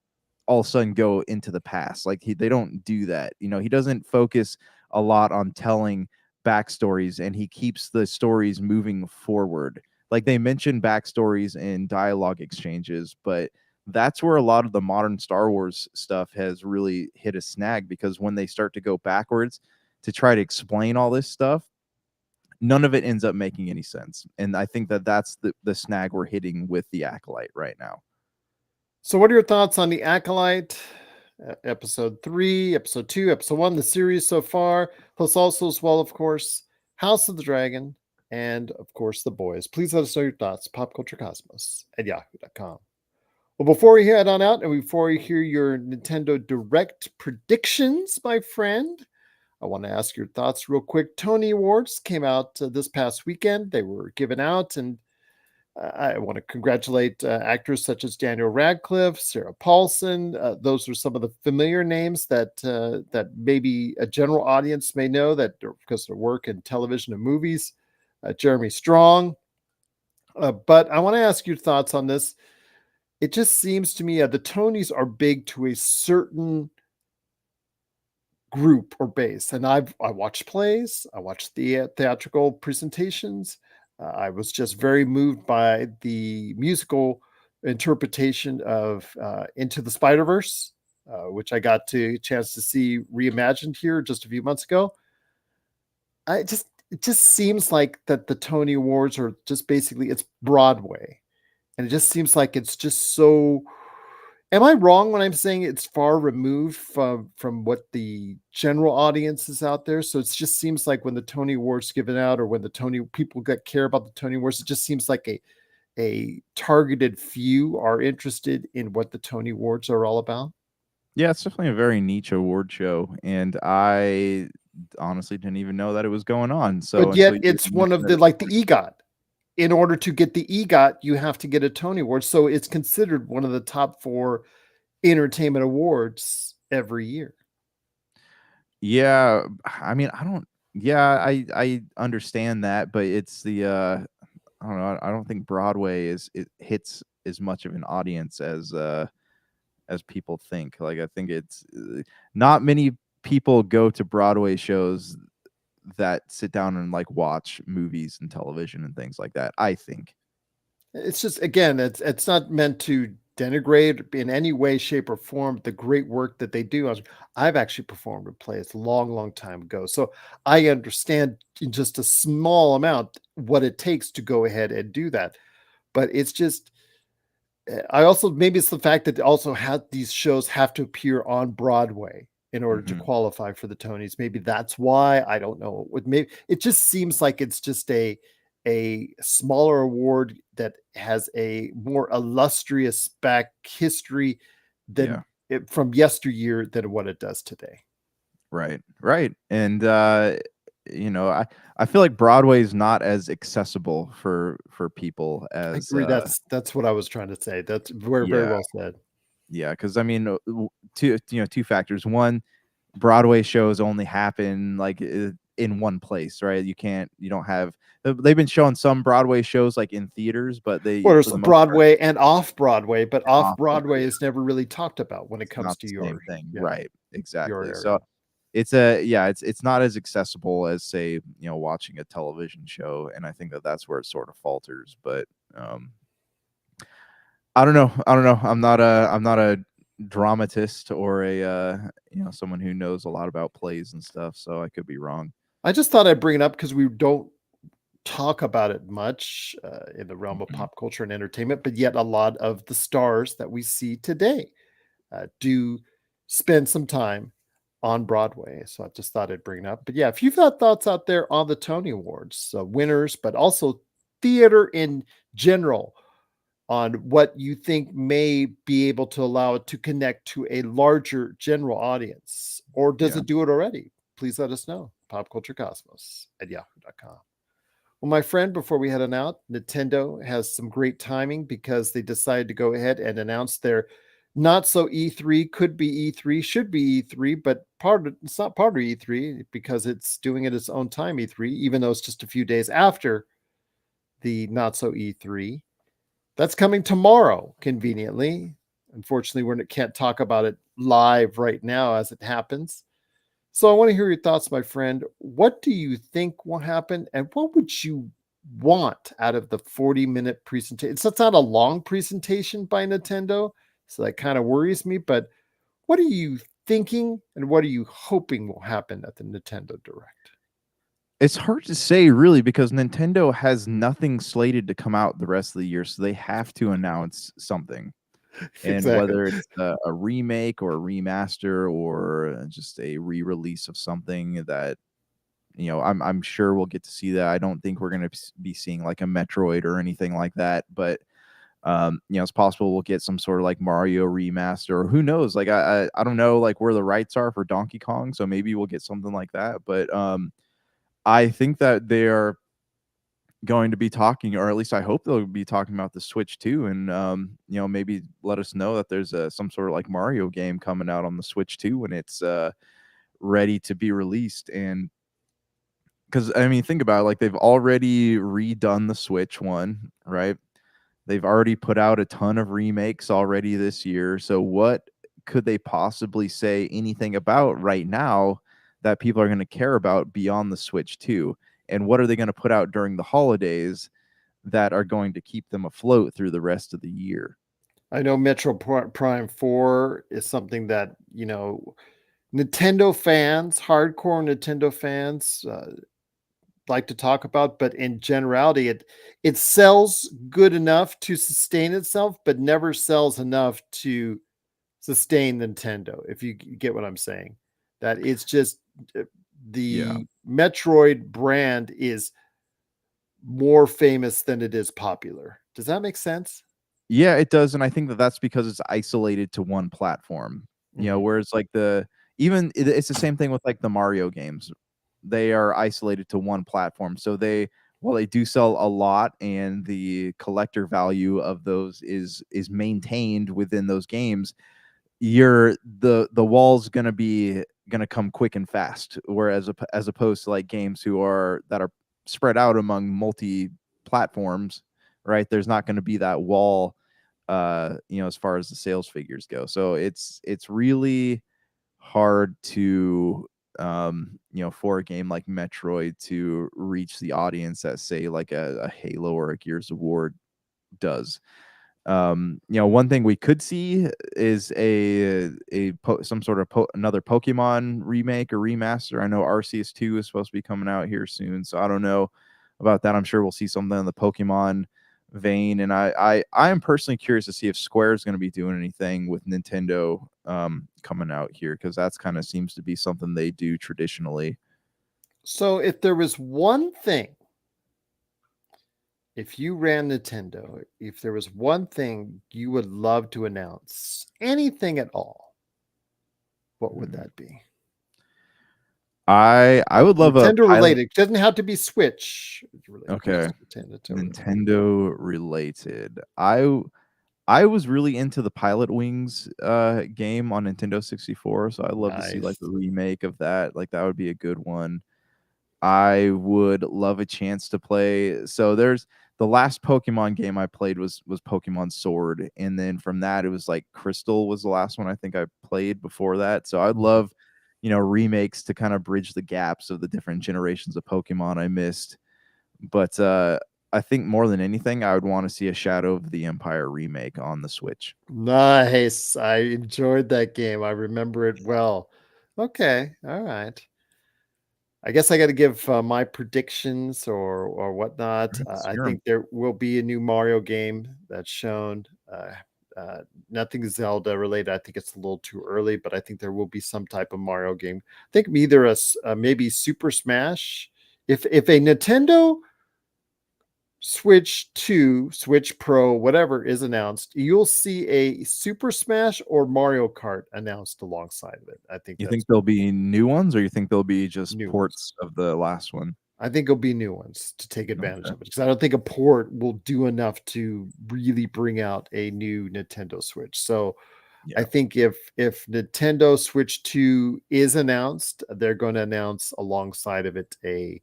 all of a sudden go into the past. Like, they don't do that. He doesn't focus a lot on telling backstories, and he keeps the stories moving forward. Like, they mention backstories in dialogue exchanges, but that's where a lot of the modern Star Wars stuff has really hit a snag, because when they start to go backwards to try to explain all this stuff, none of it ends up making any sense. And I think that that's the snag we're hitting with the Acolyte right now. So, what are your thoughts on the Acolyte? Episode 3, episode 2, episode 1, the series so far, plus also as well, of course, House of the Dragon, and of course, The Boys. Please let us know your thoughts, popculturecosmos at yahoo.com. Well, before we head on out and before you hear your Nintendo Direct predictions, my friend, I want to ask your thoughts real quick. Tony Awards came out this past weekend. They were given out, and I want to congratulate actors such as Daniel Radcliffe, Sarah Paulson. Those are some of the familiar names that maybe a general audience may know that because of their work in television and movies. Jeremy Strong. But I want to ask your thoughts on this. It just seems to me the Tonys are big to a certain group or base, and I watched plays, I watched the theatrical presentations. I was just very moved by the musical interpretation of Into the Spider Verse, which I got to chance to see reimagined here just a few months ago. It just seems like that the Tony Awards are just basically it's Broadway, and it just seems like it's just so. Am I wrong when I'm saying it's far removed from what the general audience is out there? So it just seems like when the Tony Awards given out, or when the Tony people that care about the Tony Awards, it just seems like a targeted few are interested in what the Tony Awards are all about. Yeah, it's definitely a very niche award show, and I honestly didn't even know that it was going on. So But until yet you it's one mentioned of it, the it's like the pretty cool. EGOT. In order to get the EGOT, you have to get a Tony Award. So it's considered one of the top four entertainment awards every year. Yeah, I mean, I don't. Yeah, I understand that, but it's the I don't know. I don't think Broadway is it hits as much of an audience as people think. Like I think it's not many people go to Broadway shows that sit down and like watch movies and television and things like that. I think. It's just again, it's not meant to denigrate in any way, shape, or form the great work that they do. I've actually performed in plays a long, long time ago, so I understand in just a small amount what it takes to go ahead and do that. But it's just, I also maybe it's the fact that also had these shows have to appear on Broadway in order to Hmm. qualify for the Tonys. Maybe that's why. I don't know. Maybe it just seems like it's just a smaller award that has a more illustrious back history Yeah. than it, from yesteryear than what it does today. Right. Right. And I feel like Broadway is not as accessible for people I as agree. That's what I was trying to say. That's very very yeah. well said. Yeah, because I mean, two factors. One, Broadway shows only happen like in one place, right? You don't have. They've been showing some Broadway shows like in theaters, but Well, they there's for the most part Broadway and off Broadway, but off off Broadway. Broadway Yeah, is never really talked about when it it's comes not to the same your thing, yeah right? your Exactly. So area. it's not as accessible as say watching a television show, and I think that that's where it sort of falters. But um, I don't know. I don't know. I'm not a dramatist or a someone who knows a lot about plays and stuff, so I could be wrong. I just thought I'd bring it up because we don't talk about it much in the realm of Mhm. pop culture and entertainment, but yet a lot of the stars that we see today do spend some time on Broadway. So I just thought I'd bring it up. But yeah, if you've got thoughts out there on the Tony Awards, winners, but also theater in general, on what you think may be able to allow it to connect to a larger general audience, or does Yeah. it do it already? Please let us know. Popculturecosmos at yahoo.com. Well, my friend, before we head on out, Nintendo has some great timing because they decided to go ahead and announce their not so E3, could be E3, should be E3, but it's not part of E3 because it's doing it its own time E3, even though it's just a few days after the not so E3. That's coming tomorrow, conveniently. Unfortunately, we can't talk about it live right now as it happens. So I want to hear your thoughts, my friend. What do you think will happen, and what would you want out of the 40-minute presentation? It's not a long presentation by Nintendo, so that kind of worries me. But what are you thinking, and what are you hoping will happen at the Nintendo Direct? It's hard to say really because Nintendo has nothing slated to come out the rest of the year, so they have to announce something. And Exactly. whether it's a remake or a remaster or just a re-release of something that I'm sure we'll get to see that. I don't think we're going to be seeing like a Metroid or anything like that, but it's possible we'll get some sort of like Mario remaster, or who knows? Like I don't know like where the rights are for Donkey Kong, so maybe we'll get something like that. But I think that they are going to be talking, or at least I hope they'll be talking about the Switch too, and maybe let us know that there's some sort of like Mario game coming out on the Switch too when it's ready to be released. And because I mean, think about it, like they've already redone the Switch one, right? They've already put out a ton of remakes already this year. So what could they possibly say anything about right now that people are going to care about beyond the Switch 2? And what are they going to put out during the holidays that are going to keep them afloat through the rest of the year? I know Prime 4 is something that, Nintendo fans, hardcore Nintendo fans, like to talk about, but in generality, it sells good enough to sustain itself, but never sells enough to sustain Nintendo, if you get what I'm saying. That it's just Yeah. the Metroid brand is more famous than it is popular. Does that make sense? Yeah, it does, and I think that that's because it's isolated to one platform. Mhm. Whereas like it's the same thing with like the Mario games. They are isolated to one platform. So while they do sell a lot and the collector value of those is maintained within those games, the wall's gonna come quick and fast. Whereas as opposed to like games that are spread out among multi platforms, right? There's not going to be that wall, as far as the sales figures go. So it's really hard to for a game like Metroid to reach the audience that say like a Halo or a Gears of War does. One thing we could see is some sort of another Pokemon remake or remaster. I know Arceus 2 is supposed to be coming out here soon, so I don't know about that. I'm sure we'll see something in the Pokemon vein, and I am personally curious to see if Square is going to be doing anything with Nintendo coming out here, because that's kind of seems to be something they do traditionally. So if there was one thing, if you ran Nintendo, if there was one thing you would love to announce, anything at all, what would Hmm. that be? I would love a Nintendo pilot. related. It doesn't have to be Switch related, Okay, just Nintendo related. Nintendo related. I was really into the Pilot Wings game on Nintendo 64, so I'd love to see like a Nice. remake of that. Like that would be a good one. I would love a chance to play. So there's the last Pokemon game I played was Pokemon Sword, and then from that it was like Crystal was the last one I think I played before that. So I'd Mhm. love, remakes to kind of bridge the gaps of the different generations of Pokemon I missed. But I think more than anything, I would want to see a Shadow of the Empire remake on the Switch. Nice. I enjoyed that game. I remember it well. Okay. All right. I guess I got to give my predictions or whatnot. Let's I hear 'em. think there will be a new Mario game that's shown. Nothing Zelda related. I think it's a little too early, but I think there will be some type of Mario game. I think either maybe Super Smash. If a Nintendo Switch 2, Switch Pro, whatever is announced, you'll see a Super Smash or Mario Kart announced alongside of it. I think You that's think there'll be new ones, or you think there'll be just new ones. ports of the last one? I think it'll be new ones to take advantage Okay. of it because I don't think a port will do enough to really bring out a new Nintendo Switch. So I Yeah. think if Nintendo Switch 2 is announced, they're going to announce alongside of it a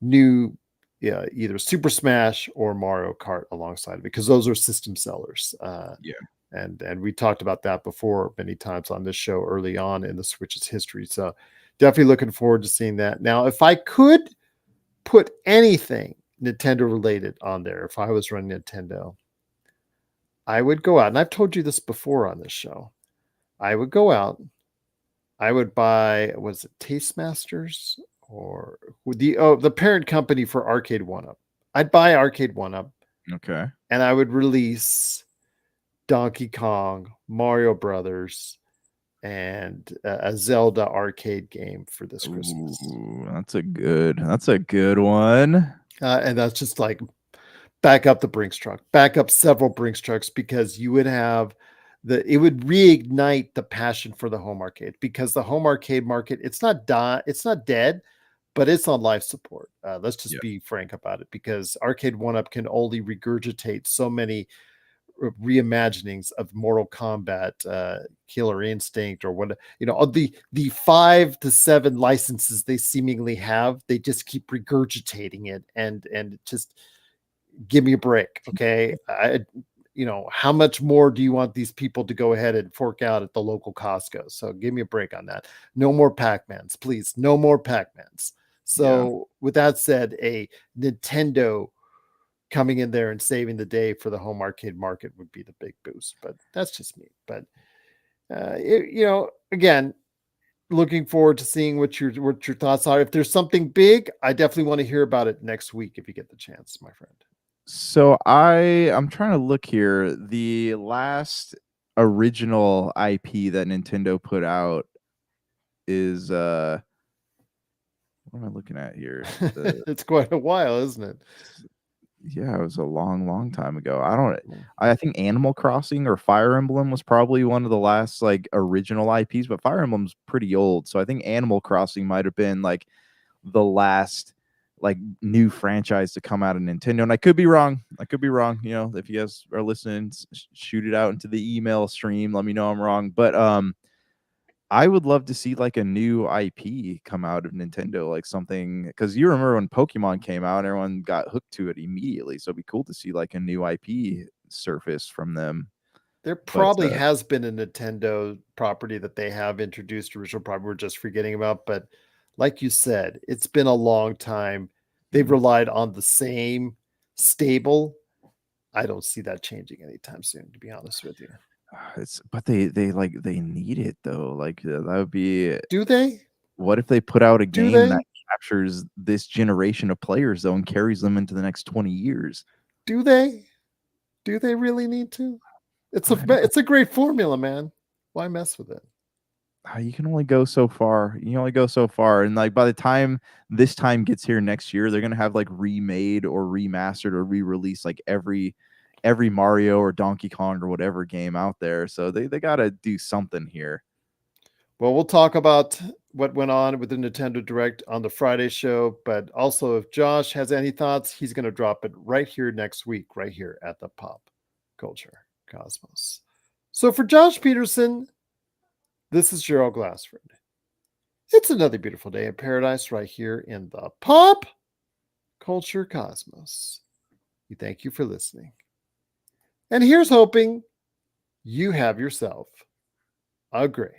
new, yeah, either Super Smash or Mario Kart alongside of it, because those are system sellers. Yeah. And we talked about that before many times on this show early on in the Switch's history. So definitely looking forward to seeing that. Now, if I could put anything Nintendo related on there, if I was running Nintendo, I would go out, and I've told you this before on this show. I would go out, I would buy, was it Tastemasters or the parent company for Arcade One Up? I'd buy Arcade One Up, Okay. and I would release Donkey Kong, Mario Brothers, and a Zelda arcade game for this Christmas. Ooh, that's a good one. And that's just like back up the Brinks truck, back up several Brinks trucks, because you would have it would reignite the passion for the home arcade, because the home arcade market, it's not dead, but it's on life support. Let's just Yeah. be frank about it, because Arcade One Up can only regurgitate so many reimaginings of Mortal Kombat, Killer Instinct, or what, of the 5 to 7 licenses they seemingly have. They just keep regurgitating it, and just give me a break, okay? How much more do you want these people to go ahead and fork out at the local Costco? So give me a break on that. No more Pac-Mans, please. No more Pac-Mans. Yeah. So with that said, a Nintendo coming in there and saving the day for the home arcade market would be the big boost. But that's just me. But again, looking forward to seeing what your thoughts are. If there's something big, I definitely want to hear about it next week if you get the chance, my friend. So I'm trying to look here. The last original IP that Nintendo put out is what am I looking at here? It's quite a while, isn't it? Yeah, it was a long time ago. I think Animal Crossing or Fire Emblem was probably one of the last like original IPs, but Fire Emblem's pretty old. So I think Animal Crossing might have been like the last like new franchise to come out of Nintendo. And I could be wrong. If you guys are listening, shoot it out into the email stream. Let me know I'm wrong. But I would love to see like a new IP come out of Nintendo, like something, because you remember when Pokemon came out, everyone got hooked to it immediately. So it'd be cool to see like a new IP surface from them. There But probably has been a Nintendo property that they have introduced, original property we're just forgetting about. But like you said, it's been a long time. They've relied on the same stable. I don't see that changing anytime soon, to be honest with you. but they need it though. Like that would be. Do they? What if they put out a Do game that they? captures this generation of players though and carries them into the next 20 years? Do they? Do they really need to? It's I don't. a great formula, man. Why mess with it? You can only go so far. You can only go so far. And like by the time this time gets here next year, they're gonna have like remade or remastered or re-released like every Mario or Donkey Kong or whatever game out there. So they gotta do something here. Well, we'll talk about what went on with the Nintendo Direct on the Friday show, but also if Josh has any thoughts, he's going to drop it right here next week, right here at the Pop Culture Cosmos. So for Josh Peterson, this is Gerald Glassford. It's another beautiful day in paradise right here in the Pop Culture Cosmos. We thank you for listening. And here's hoping you have yourself a great